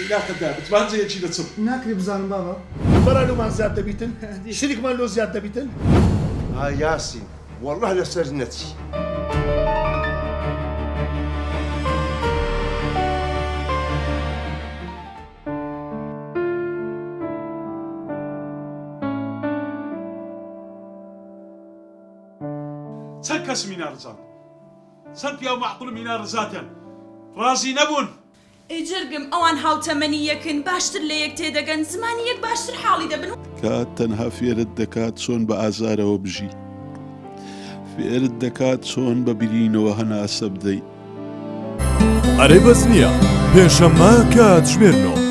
لا كذاب بتبان زي شيء لتصب ناكري بزان بابا فرالو زيادة بيتن شريك مان لو زيادة بيتن ياسين والله لسجنتي سنكس مينار زان سنبيا معقول مينار زاتن رازي نبون ئەیجرگم ئەوان هاوتەمەنیەکن باشتر لە یەک تێدەگەن زمانی یەک باشتر حاڵی دەبن کات تەنها فێرت دەکات چۆن بە ئازارەوە بژی فێرت دەکات چۆن بە برینەوە هەناسە بدەیت ئەرێ بەس نییە پێشەممە کات ژمێرنەوە